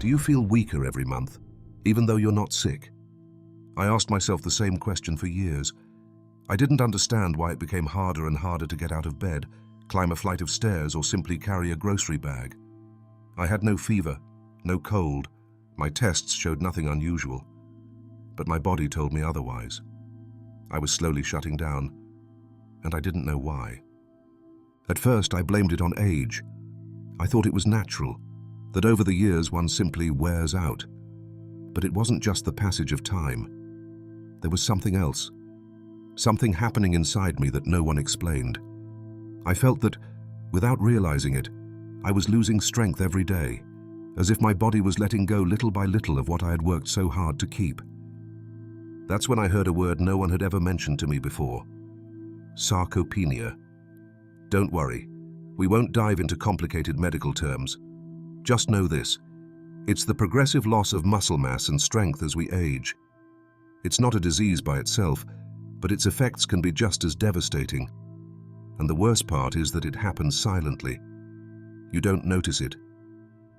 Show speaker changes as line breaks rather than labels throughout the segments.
Do you feel weaker every month, even though you're not sick? I asked myself the same question for years. I didn't understand why it became harder and harder to get out of bed, climb a flight of stairs, or simply carry a grocery bag. I had no fever, no cold. My tests showed nothing unusual. But my body told me otherwise. I was slowly shutting down, and I didn't know why. At first, I blamed it on age. I thought it was natural, that over the years one simply wears out. But it wasn't just the passage of time. There was something else, something happening inside me that no one explained. I felt that, without realizing it, I was losing strength every day, as if my body was letting go little by little of what I had worked so hard to keep. That's when I heard a word no one had ever mentioned to me before: sarcopenia. Don't worry, we won't dive into complicated medical terms. Just know this: it's the progressive loss of muscle mass and strength as we age. It's not a disease by itself, but its effects can be just as devastating. And the worst part is that it happens silently. You don't notice it,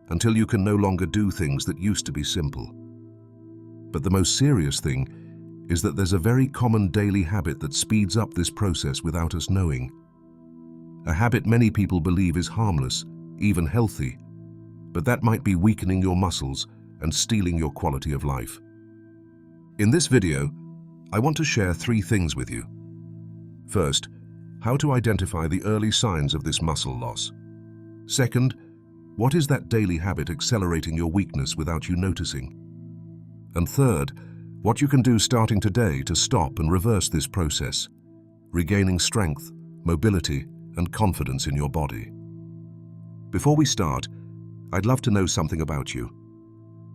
until you can no longer do things that used to be simple. But the most serious thing is that there's a very common daily habit that speeds up this process without us knowing. A habit many people believe is harmless, even healthy, but that might be weakening your muscles and stealing your quality of life. In this video, I want to share 3 things with you. First, how to identify the early signs of this muscle loss. Second, what is that daily habit accelerating your weakness without you noticing? And third, what you can do starting today to stop and reverse this process, regaining strength, mobility, and confidence in your body. Before we start, I'd love to know something about you.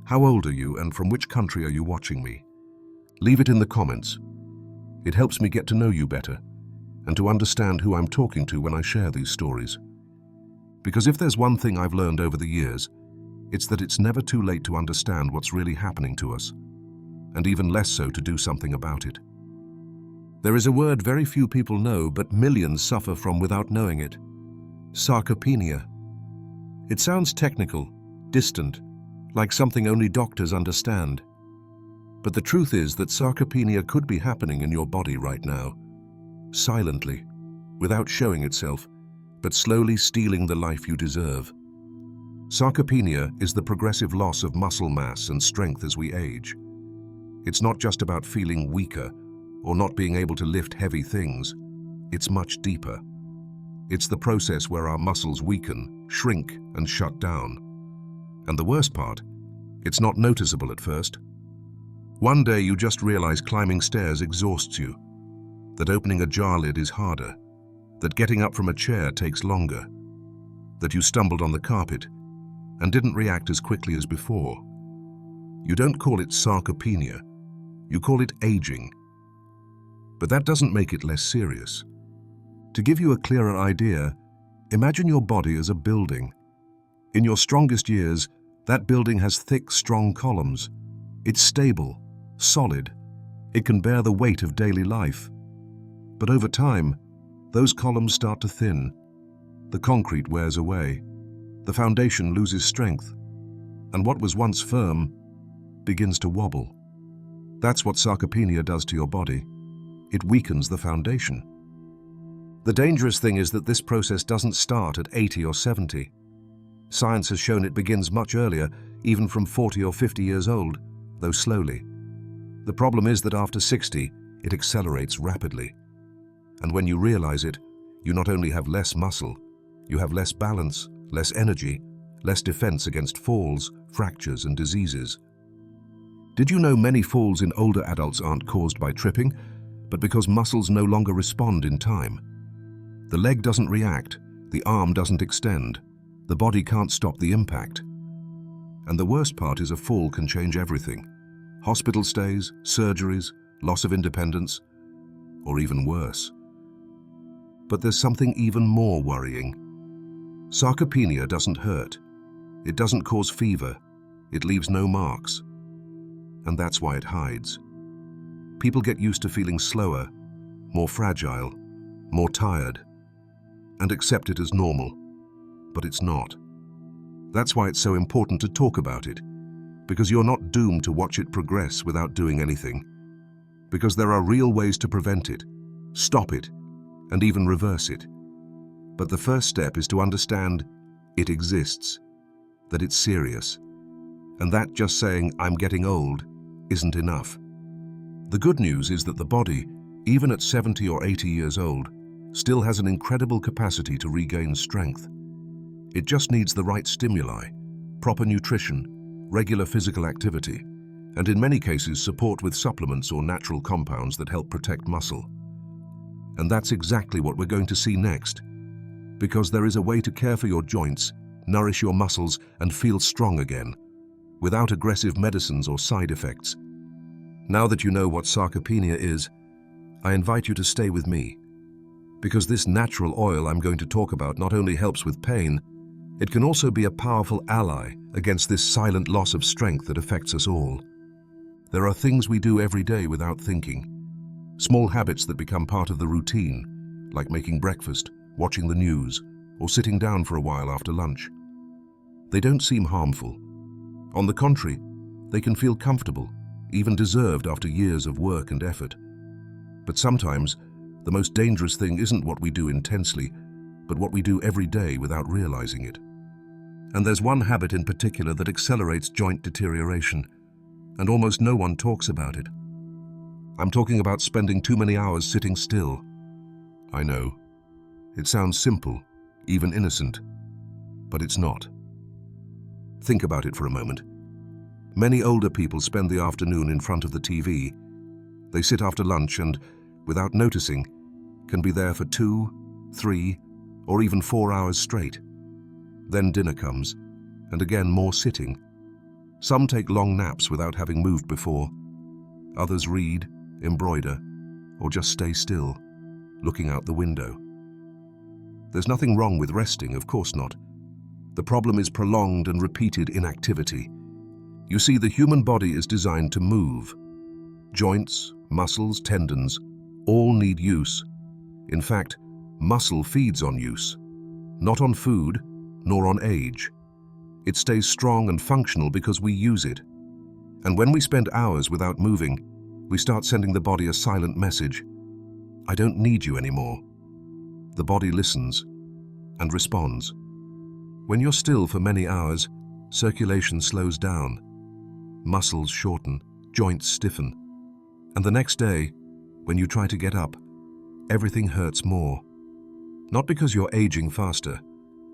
How old are you, and from which country are you watching me? Leave it in the comments. It helps me get to know you better and to understand who I'm talking to when I share these stories. Because if there's one thing I've learned over the years, it's that it's never too late to understand what's really happening to us, and even less so to do something about it. There is a word very few people know, but millions suffer from without knowing it: sarcopenia. It sounds technical, distant, like something only doctors understand. But the truth is that sarcopenia could be happening in your body right now, silently, without showing itself, but slowly stealing the life you deserve. Sarcopenia is the progressive loss of muscle mass and strength as we age. It's not just about feeling weaker or not being able to lift heavy things. It's much deeper. It's the process where our muscles weaken, shrink, and shut down. And the worst part, it's not noticeable at first. One day you just realize climbing stairs exhausts you, that opening a jar lid is harder, that getting up from a chair takes longer, that you stumbled on the carpet and didn't react as quickly as before. You don't call it sarcopenia, you call it aging. But that doesn't make it less serious. To give you a clearer idea, imagine your body as a building. In your strongest years, that building has thick, strong columns. It's stable, solid. It can bear the weight of daily life. But over time, those columns start to thin. The concrete wears away. The foundation loses strength. And what was once firm begins to wobble. That's what sarcopenia does to your body. It weakens the foundation. The dangerous thing is that this process doesn't start at 80 or 70. Science has shown it begins much earlier, even from 40 or 50 years old, though slowly. The problem is that after 60, it accelerates rapidly. And when you realize it, you not only have less muscle, you have less balance, less energy, less defense against falls, fractures, and diseases. Did you know many falls in older adults aren't caused by tripping, but because muscles no longer respond in time? The leg doesn't react, the arm doesn't extend, the body can't stop the impact. And the worst part is a fall can change everything. Hospital stays, surgeries, loss of independence, or even worse. But there's something even more worrying. Sarcopenia doesn't hurt. It doesn't cause fever. It leaves no marks. And that's why it hides. People get used to feeling slower, more fragile, more tired, and accept it as normal. But it's not. That's why it's so important to talk about it, because you're not doomed to watch it progress without doing anything. Because there are real ways to prevent it, stop it, and even reverse it. But the first step is to understand it exists, that it's serious, and that just saying, "I'm getting old," isn't enough. The good news is that the body, even at 70 or 80 years old, still has an incredible capacity to regain strength. It just needs the right stimuli, proper nutrition, regular physical activity, and in many cases support with supplements or natural compounds that help protect muscle. And that's exactly what we're going to see next, because there is a way to care for your joints, nourish your muscles, and feel strong again, without aggressive medicines or side effects. Now that you know what sarcopenia is, I invite you to stay with me, because this natural oil I'm going to talk about not only helps with pain, it can also be a powerful ally against this silent loss of strength that affects us all. There are things we do every day without thinking, small habits that become part of the routine, like making breakfast, watching the news, or sitting down for a while after lunch. They don't seem harmful. On the contrary, they can feel comfortable, even deserved after years of work and effort. But sometimes, the most dangerous thing isn't what we do intensely, but what we do every day without realizing it. And there's one habit in particular that accelerates joint deterioration, and almost no one talks about it. I'm talking about spending too many hours sitting still. I know. It sounds simple, even innocent, but it's not. Think about it for a moment. Many older people spend the afternoon in front of the TV. They sit after lunch and, without noticing, can be there for 2, 3, or even 4 hours straight. Then dinner comes, and again more sitting. Some take long naps without having moved before. Others read, embroider, or just stay still, looking out the window. There's nothing wrong with resting, of course not. The problem is prolonged and repeated inactivity. You see, the human body is designed to move. Joints, muscles, tendons, all need use. In fact, muscle feeds on use, not on food, nor on age. It stays strong and functional because we use it. And when we spend hours without moving, we start sending the body a silent message. I don't need you anymore. The body listens and responds. When you're still for many hours, circulation slows down. Muscles shorten, joints stiffen. And the next day, when you try to get up, everything hurts more. Not because you're aging faster,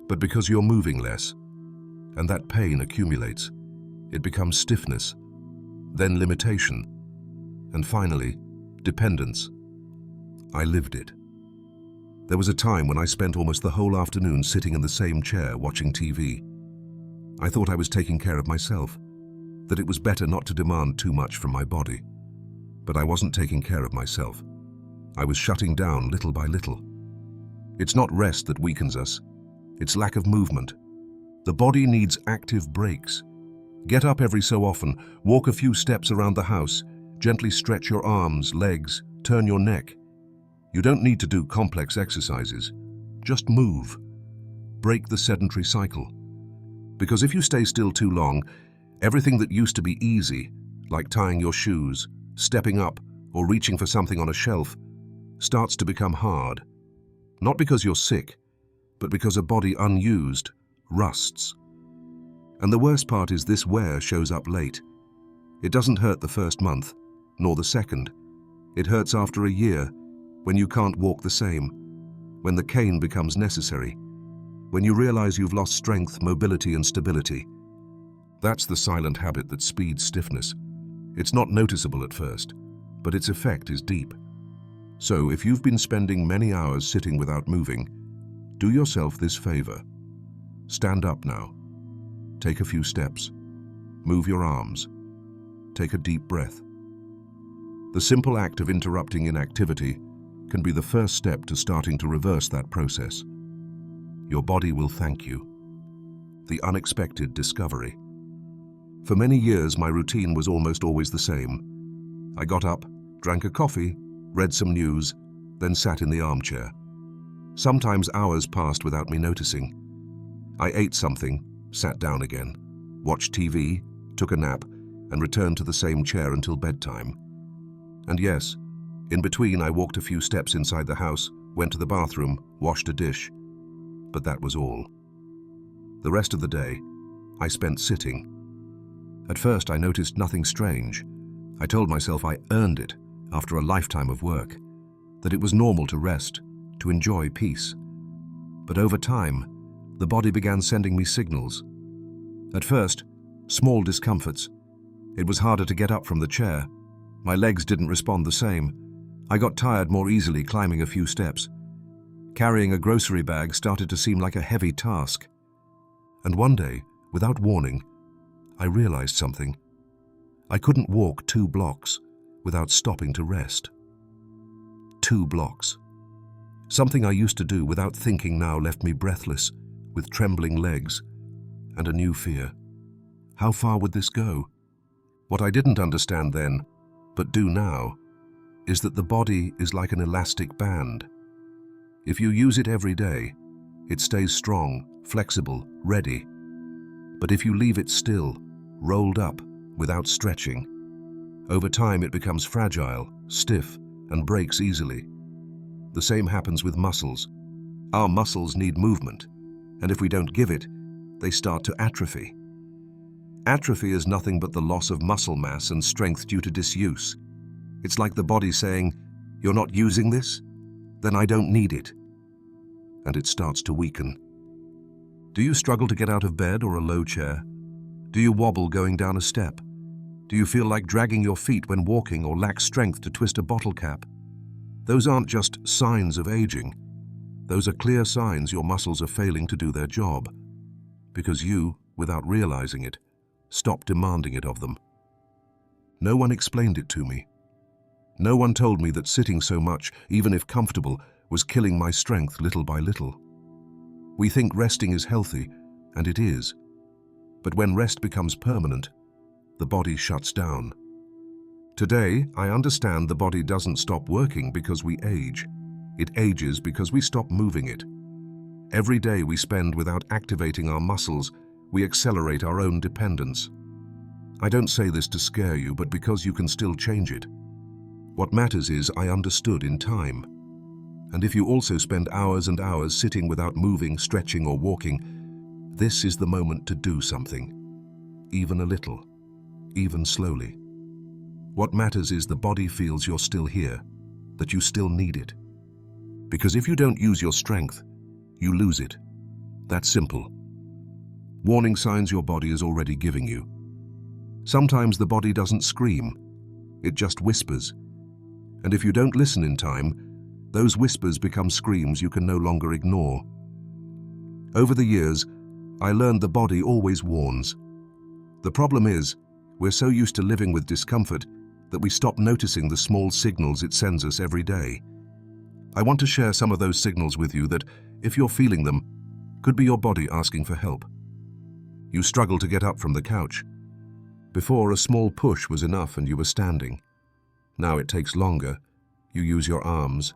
but because you're moving less. And that pain accumulates. It becomes stiffness, then limitation, and finally, dependence. I lived it. There was a time when I spent almost the whole afternoon sitting in the same chair watching TV. I thought I was taking care of myself, that it was better not to demand too much from my body. But I wasn't taking care of myself. I was shutting down little by little. It's not rest that weakens us. It's lack of movement. The body needs active breaks. Get up every so often, walk a few steps around the house, gently stretch your arms, legs, turn your neck. You don't need to do complex exercises. Just move. Break the sedentary cycle. Because if you stay still too long, everything that used to be easy, like tying your shoes, stepping up, or reaching for something on a shelf, starts to become hard. Not because you're sick, but because a body unused rusts. And the worst part is this wear shows up late. It doesn't hurt the first month, nor the second. It hurts after a year, when you can't walk the same, when the cane becomes necessary, when you realize you've lost strength, mobility, and stability. That's the silent habit that speeds stiffness. It's not noticeable at first, but its effect is deep. So if you've been spending many hours sitting without moving, do yourself this favor. Stand up now. Take a few steps. Move your arms. Take a deep breath. The simple act of interrupting inactivity can be the first step to starting to reverse that process. Your body will thank you. The unexpected discovery. For many years, my routine was almost always the same. I got up, drank a coffee, read some news, then sat in the armchair. Sometimes hours passed without me noticing. I ate something, sat down again, watched TV, took a nap, and returned to the same chair until bedtime. And yes, in between I walked a few steps inside the house, went to the bathroom, washed a dish. But that was all. The rest of the day, I spent sitting. At first I noticed nothing strange. I told myself I earned it after a lifetime of work, that it was normal to rest, to enjoy peace. But over time, the body began sending me signals. At first, small discomforts. It was harder to get up from the chair. My legs didn't respond the same. I got tired more easily climbing a few steps. Carrying a grocery bag started to seem like a heavy task. And one day, without warning, I realized something. I couldn't walk 2 blocks without stopping to rest. 2 blocks. Something I used to do without thinking now left me breathless, with trembling legs, and a new fear. How far would this go? What I didn't understand then, but do now, is that the body is like an elastic band. If you use it every day, it stays strong, flexible, ready. But if you leave it still, rolled up, without stretching, over time it becomes fragile, stiff, and breaks easily. The same happens with muscles. Our muscles need movement, and if we don't give it, they start to atrophy. Atrophy is nothing but the loss of muscle mass and strength due to disuse. It's like the body saying, "You're not using this? Then I don't need it." And it starts to weaken. Do you struggle to get out of bed or a low chair? Do you wobble going down a step? Do you feel like dragging your feet when walking or lack strength to twist a bottle cap? Those aren't just signs of aging. Those are clear signs your muscles are failing to do their job, because you, without realizing it, stop demanding it of them. No one explained it to me. No one told me that sitting so much, even if comfortable, was killing my strength little by little. We think resting is healthy, and it is. But when rest becomes permanent, the body shuts down. Today, I understand the body doesn't stop working because we age. It ages because we stop moving it. Every day we spend without activating our muscles, we accelerate our own dependence. I don't say this to scare you, but because you can still change it. What matters is I understood in time. And if you also spend hours and hours sitting without moving, stretching, or walking, this is the moment to do something. Even a little, even slowly. What matters is the body feels you're still here, that you still need it. Because if you don't use your strength, you lose it. That's simple. Warning signs your body is already giving you. Sometimes the body doesn't scream, it just whispers. And if you don't listen in time, those whispers become screams you can no longer ignore. Over the years, I learned the body always warns. The problem is, we're so used to living with discomfort that we stop noticing the small signals it sends us every day. I want to share some of those signals with you that, if you're feeling them, could be your body asking for help. You struggle to get up from the couch. Before, a small push was enough and you were standing. Now it takes longer. You use your arms,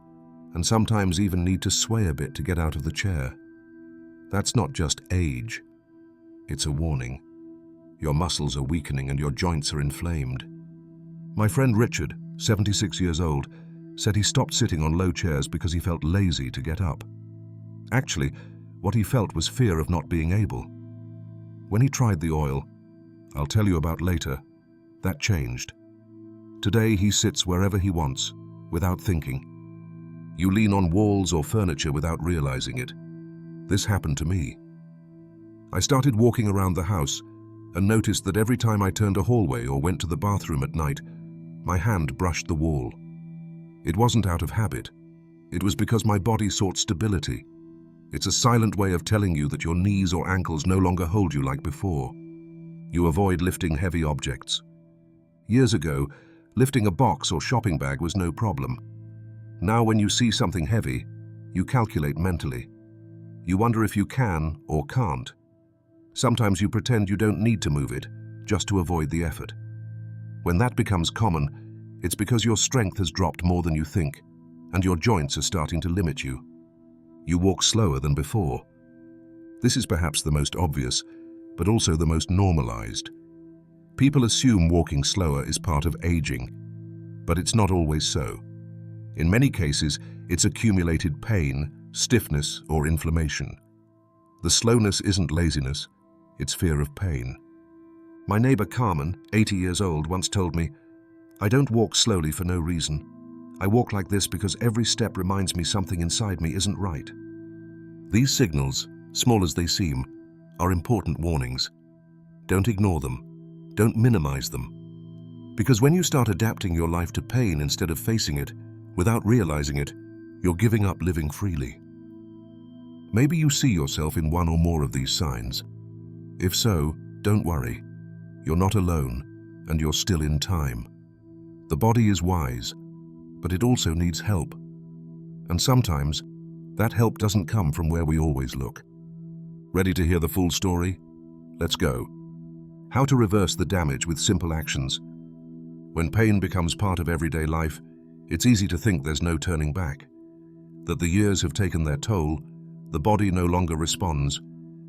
and sometimes even need to sway a bit to get out of the chair. That's not just age. It's a warning. Your muscles are weakening and your joints are inflamed. My friend Richard, 76 years old, said he stopped sitting on low chairs because he felt lazy to get up. Actually, what he felt was fear of not being able. When he tried the oil, I'll tell you about later, that changed. Today he sits wherever he wants, without thinking. You lean on walls or furniture without realizing it. This happened to me. I started walking around the house and noticed that every time I turned a hallway or went to the bathroom at night, my hand brushed the wall. It wasn't out of habit. It was because my body sought stability. It's a silent way of telling you that your knees or ankles no longer hold you like before. You avoid lifting heavy objects. Years ago, lifting a box or shopping bag was no problem. Now when you see something heavy, you calculate mentally. You wonder if you can or can't. Sometimes you pretend you don't need to move it, just to avoid the effort. When that becomes common, it's because your strength has dropped more than you think, and your joints are starting to limit you. You walk slower than before. This is perhaps the most obvious, but also the most normalized. People assume walking slower is part of aging, but it's not always so. In many cases, it's accumulated pain, stiffness, or inflammation. The slowness isn't laziness, it's fear of pain. My neighbor Carmen, 80 years old, once told me, "I don't walk slowly for no reason. I walk like this because every step reminds me something inside me isn't right." These signals, small as they seem, are important warnings. Don't ignore them. Don't minimize them. Because when you start adapting your life to pain instead of facing it, without realizing it, you're giving up living freely. Maybe you see yourself in one or more of these signs. If so, don't worry. You're not alone, and you're still in time. The body is wise, but it also needs help. And sometimes, that help doesn't come from where we always look. Ready to hear the full story? Let's go. How to reverse the damage with simple actions. When pain becomes part of everyday life, it's easy to think there's no turning back. That the years have taken their toll, the body no longer responds,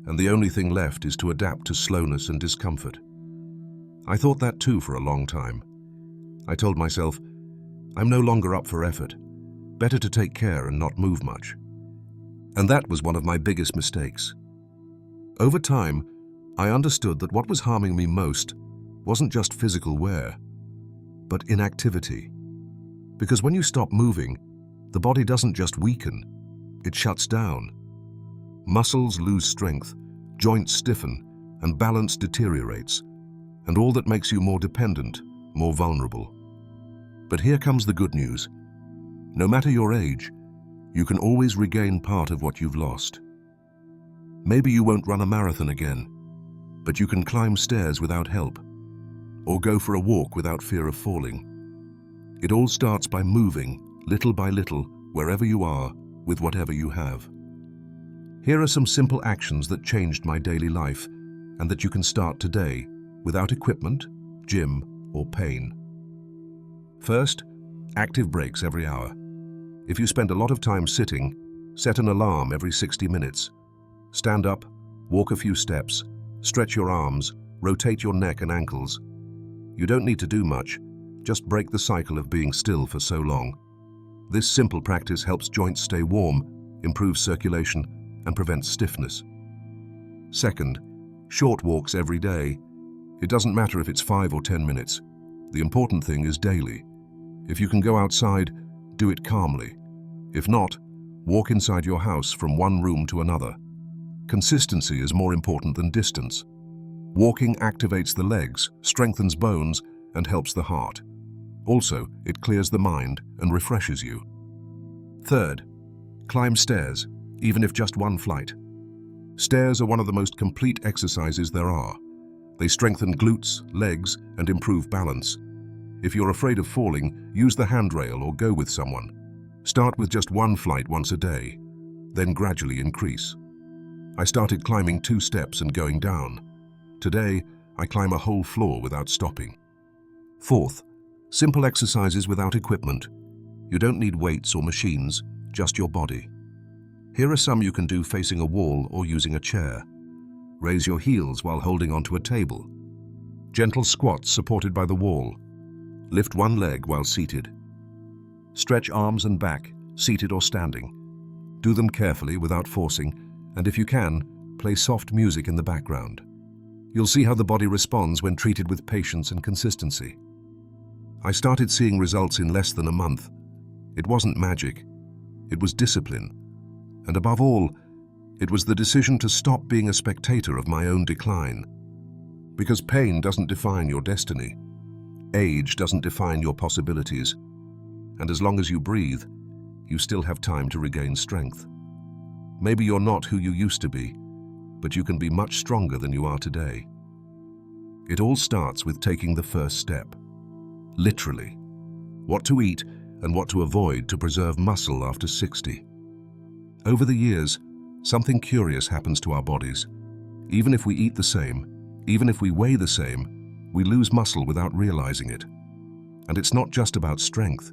and the only thing left is to adapt to slowness and discomfort. I thought that too for a long time. I told myself, I'm no longer up for effort. Better to take care and not move much. And that was one of my biggest mistakes. Over time, I understood that what was harming me most wasn't just physical wear, but inactivity. Because when you stop moving, the body doesn't just weaken, it shuts down. Muscles lose strength, joints stiffen, and balance deteriorates, and all that makes you more dependent, more vulnerable. But here comes the good news. No matter your age, you can always regain part of what you've lost. Maybe you won't run a marathon again, but you can climb stairs without help, or go for a walk without fear of falling. It all starts by moving, little by little, wherever you are, with whatever you have. Here are some simple actions that changed my daily life, and that you can start today, without equipment, gym, or pain. First, active breaks every hour. If you spend a lot of time sitting, set an alarm every 60 minutes. Stand up, walk a few steps, stretch your arms, rotate your neck and ankles. You don't need to do much, just break the cycle of being still for so long. This simple practice helps joints stay warm, improves circulation, and prevents stiffness. Second, short walks every day. It doesn't matter if it's 5 or 10 minutes. The important thing is daily. If you can go outside, do it calmly. If not, walk inside your house from one room to another. Consistency is more important than distance. Walking activates the legs, strengthens bones, and helps the heart. Also, it clears the mind and refreshes you. Third, climb stairs, even if just one flight. Stairs are one of the most complete exercises there are. They strengthen glutes, legs, and improve balance. If you're afraid of falling, use the handrail or go with someone. Start with just one flight once a day, then gradually increase. I started climbing 2 steps and going down. Today, I climb a whole floor without stopping. Fourth, simple exercises without equipment. You don't need weights or machines, just your body. Here are some you can do facing a wall or using a chair. Raise your heels while holding onto a table. Gentle squats supported by the wall. Lift one leg while seated. Stretch arms and back, seated or standing. Do them carefully without forcing, and if you can, play soft music in the background. You'll see how the body responds when treated with patience and consistency. I started seeing results in less than a month. It wasn't magic. It was discipline. And above all, it was the decision to stop being a spectator of my own decline. Because pain doesn't define your destiny. Age doesn't define your possibilities. And as long as you breathe, you still have time to regain strength. Maybe you're not who you used to be, but you can be much stronger than you are today. It all starts with taking the first step. Literally. What to eat and what to avoid to preserve muscle after 60. Over the years, something curious happens to our bodies. Even if we eat the same, even if we weigh the same, we lose muscle without realizing it. And it's not just about strength.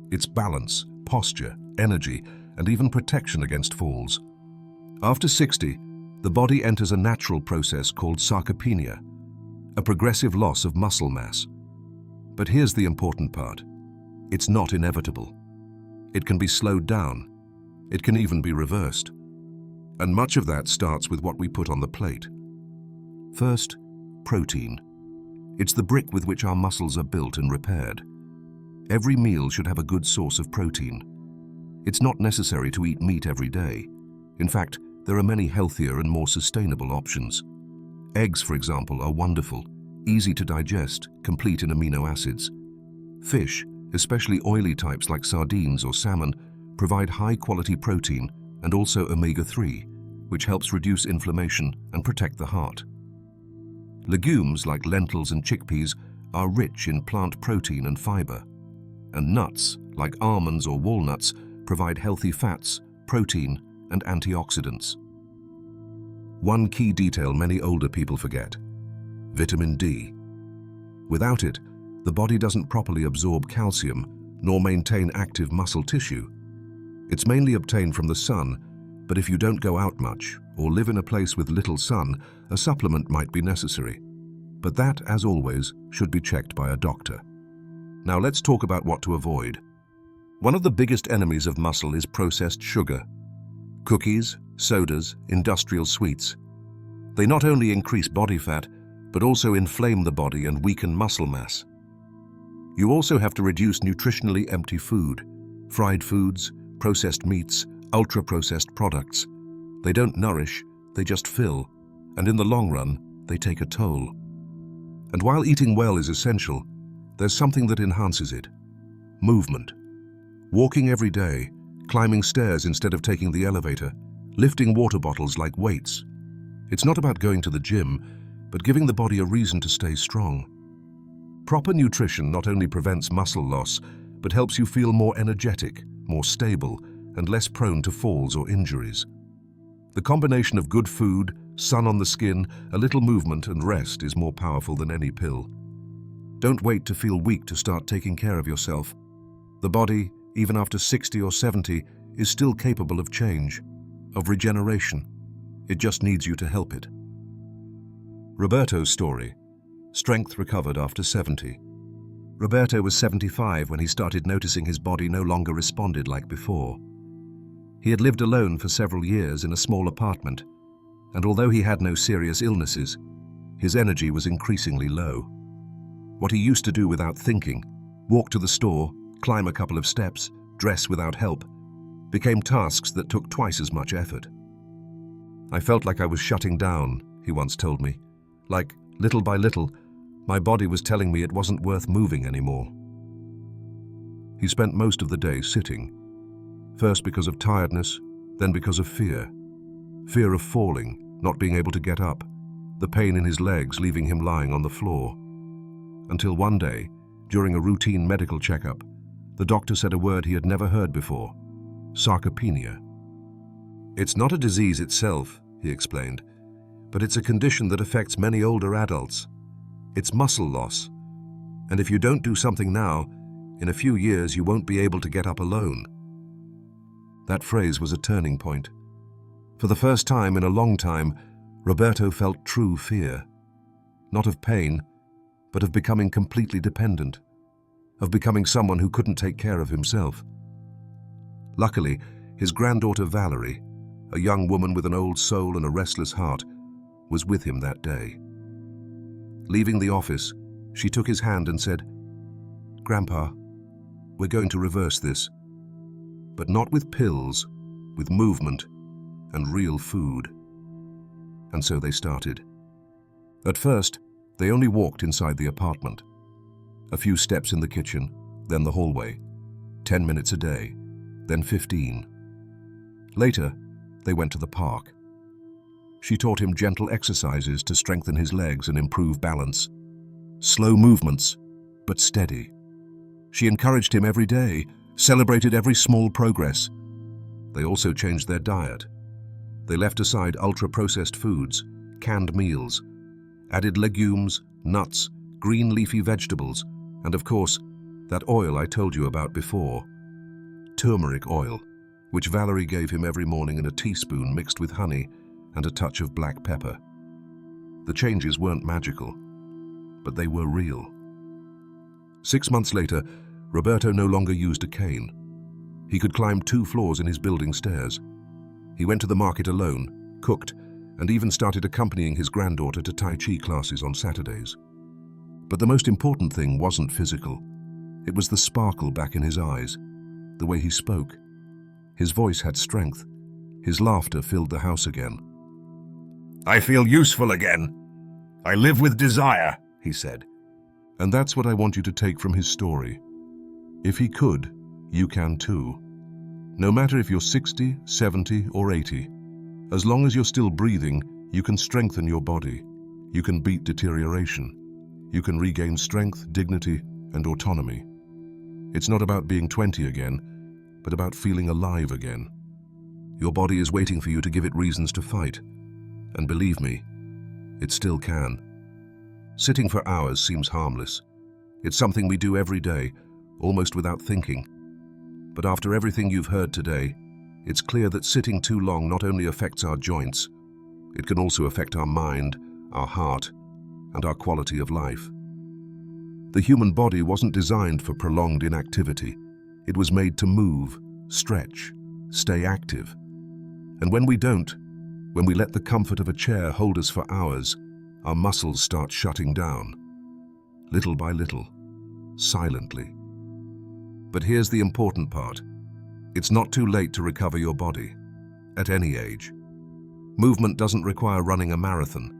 It's balance, posture, energy, and even protection against falls. After 60, the body enters a natural process called sarcopenia. a progressive loss of muscle mass. But here's the important part. It's not inevitable. It can be slowed down. It can even be reversed. And much of that starts with what we put on the plate. First, protein. It's the brick with which our muscles are built and repaired. Every meal should have a good source of protein. It's not necessary to eat meat every day. In fact, there are many healthier and more sustainable options. Eggs, for example, are wonderful, easy to digest, complete in amino acids. Fish, especially oily types like sardines or salmon, provide high-quality protein and also omega-3, which helps reduce inflammation and protect the heart. Legumes like lentils and chickpeas are rich in plant protein and fiber. And nuts, like almonds or walnuts, provide healthy fats, protein, and antioxidants. One key detail many older people forget: vitamin D. Without it, the body doesn't properly absorb calcium nor maintain active muscle tissue. It's mainly obtained from the sun, but if you don't go out much or live in a place with little sun, a supplement might be necessary. But that, as always, should be checked by a doctor. Now let's talk about what to avoid. One of the biggest enemies of muscle is processed sugar. Cookies, sodas, industrial sweets. They not only increase body fat, but also inflame the body and weaken muscle mass. You also have to reduce nutritionally empty food, fried foods, processed meats, ultra-processed products. They don't nourish, they just fill, and in the long run, they take a toll. And while eating well is essential, there's something that enhances it: movement. Walking every day, climbing stairs instead of taking the elevator, lifting water bottles like weights. It's not about going to the gym, but giving the body a reason to stay strong. Proper nutrition not only prevents muscle loss, but helps you feel more energetic, more stable, and less prone to falls or injuries. The combination of good food, sun on the skin, a little movement and rest is more powerful than any pill. Don't wait to feel weak to start taking care of yourself. The body, even after 60 or 70, is still capable of change, of regeneration. It just needs you to help it. Roberto's story: strength recovered after 70. Roberto was 75 when he started noticing his body no longer responded like before. He had lived alone for several years in a small apartment, and although he had no serious illnesses, his energy was increasingly low. What he used to do without thinking, walk to the store, climb a couple of steps, dress without help, became tasks that took twice as much effort. "I felt like I was shutting down," he once told me. "Like, little by little, my body was telling me it wasn't worth moving anymore." He spent most of the day sitting, first because of tiredness, then because of fear. Fear of falling, not being able to get up, the pain in his legs leaving him lying on the floor. Until one day, during a routine medical checkup, the doctor said a word he had never heard before: sarcopenia. "It's not a disease itself," he explained, "but it's a condition that affects many older adults. It's muscle loss, and if you don't do something now, in a few years you won't be able to get up alone." That phrase was a turning point. For the first time in a long time, Roberto felt true fear. Not of pain, but of becoming completely dependent, of becoming someone who couldn't take care of himself. Luckily, his granddaughter Valerie, a young woman with an old soul and a restless heart, was with him that day. Leaving the office, she took his hand and said, "Grandpa, we're going to reverse this, but not with pills, with movement and real food." And so they started. At first, they only walked inside the apartment. A few steps in the kitchen, then the hallway. 10 minutes a day, then 15. Later, they went to the park. She taught him gentle exercises to strengthen his legs and improve balance. Slow movements, but steady. She encouraged him every day, celebrated every small progress. They also changed their diet. They left aside ultra-processed foods, canned meals, added legumes, nuts, green leafy vegetables, and of course, that oil I told you about before. Turmeric oil, which Valerie gave him every morning in a teaspoon mixed with honey and a touch of black pepper. The changes weren't magical, but they were real. 6 months later, Roberto no longer used a cane. He could climb 2 floors in his building stairs. He went to the market alone, cooked, and even started accompanying his granddaughter to Tai Chi classes on Saturdays. But the most important thing wasn't physical. It was the sparkle back in his eyes, the way he spoke. His voice had strength. His laughter filled the house again.
"I feel useful again. I live with desire," he said.
And that's what I want you to take from his story. If he could, you can too. No matter if you're 60, 70, or 80, as long as you're still breathing, you can strengthen your body. You can beat deterioration. You can regain strength, dignity, and autonomy. It's not about being 20 again, but about feeling alive again. Your body is waiting for you to give it reasons to fight. And believe me, it still can. Sitting for hours seems harmless. It's something we do every day, almost without thinking. But after everything you've heard today, it's clear that sitting too long not only affects our joints, it can also affect our mind, our heart, and our quality of life. The human body wasn't designed for prolonged inactivity. It was made to move, stretch, stay active. And when we don't, when we let the comfort of a chair hold us for hours, our muscles start shutting down. Little by little, silently. But here's the important part. It's not too late to recover your body, at any age. Movement doesn't require running a marathon.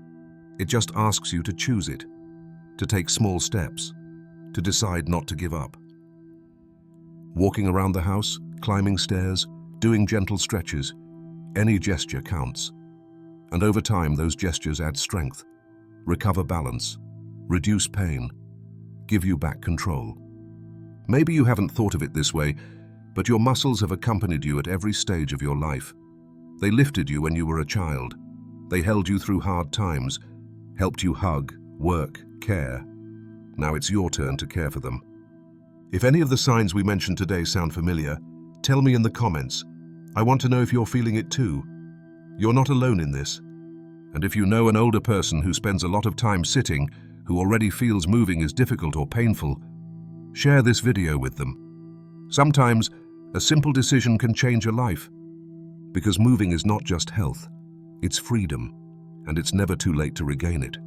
It just asks you to choose it, to take small steps, to decide not to give up. Walking around the house, climbing stairs, doing gentle stretches, any gesture counts. And over time, those gestures add strength, recover balance, reduce pain, give you back control. Maybe you haven't thought of it this way, but your muscles have accompanied you at every stage of your life. They lifted you when you were a child. They held you through hard times, helped you hug, work, care. Now it's your turn to care for them. If any of the signs we mentioned today sound familiar, tell me in the comments. I want to know if you're feeling it too. You're not alone in this. And if you know an older person who spends a lot of time sitting, who already feels moving is difficult or painful, share this video with them. Sometimes, a simple decision can change a life. Because moving is not just health, it's freedom, and it's never too late to regain it.